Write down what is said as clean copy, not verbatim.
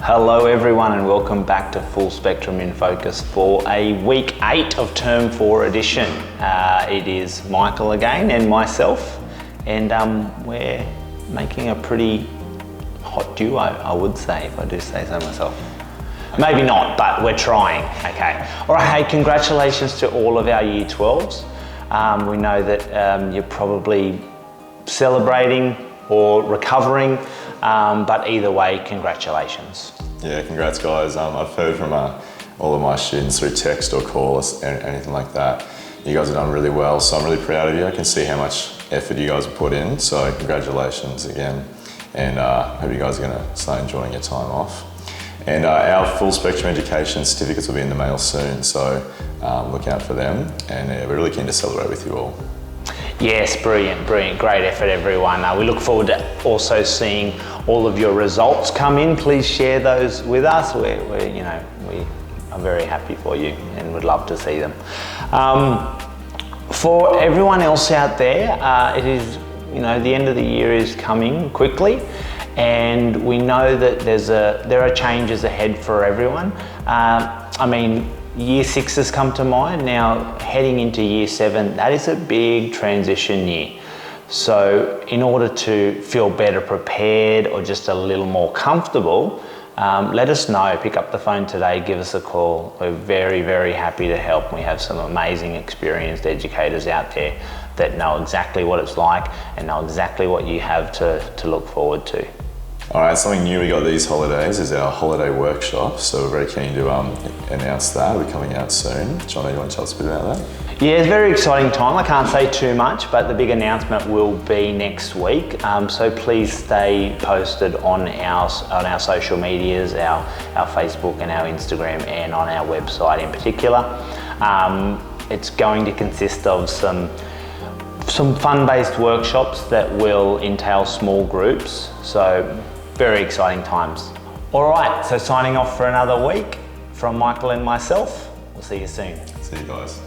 Hello everyone and welcome back to Full Spectrum in Focus for a week 8 of term 4 edition. It is Michael again and myself, and we're making a pretty hot duo, I would say, if I do say so myself. Maybe not, but we're trying, okay. All right, hey, congratulations to all of our Year 12s. We know that you're probably celebrating or recovering, but either way, congratulations. Yeah, congrats guys. I've heard from all of my students through text or call or anything like that. You guys have done really well, so I'm really proud of you. I can see how much effort you guys have put in, so congratulations again. And hope you guys are gonna start enjoying your time off. And our full spectrum education certificates will be in the mail soon, so look out for them. And we're really keen to celebrate with you all. Yes, brilliant, great effort everyone. We look forward to also seeing all of your results come in. Please share those with us. We are very happy for you and would love to see them. For everyone else out there, it is, the end of the year is coming quickly, and we know that there are changes ahead for everyone. Year 6 has come to mind. Now, heading into Year 7, that is a big transition year. So in order to feel better prepared or just a little more comfortable, let us know. Pick up the phone today, give us a call. We're very, very happy to help. We have some amazing experienced educators out there that know exactly what it's like and know exactly what you have to look forward to. All right, something new we got these holidays is our holiday workshop. So we're very keen to announce that. We're coming out soon. John, you want to tell us a bit about that? Yeah, it's a very exciting time. I can't say too much, but the big announcement will be next week. So please stay posted on our social medias, our Facebook and our Instagram, and on our website in particular. It's going to consist of some fun-based workshops that will entail small groups. So very exciting times. All right, so signing off for another week from Michael and myself. We'll see you soon. See you guys.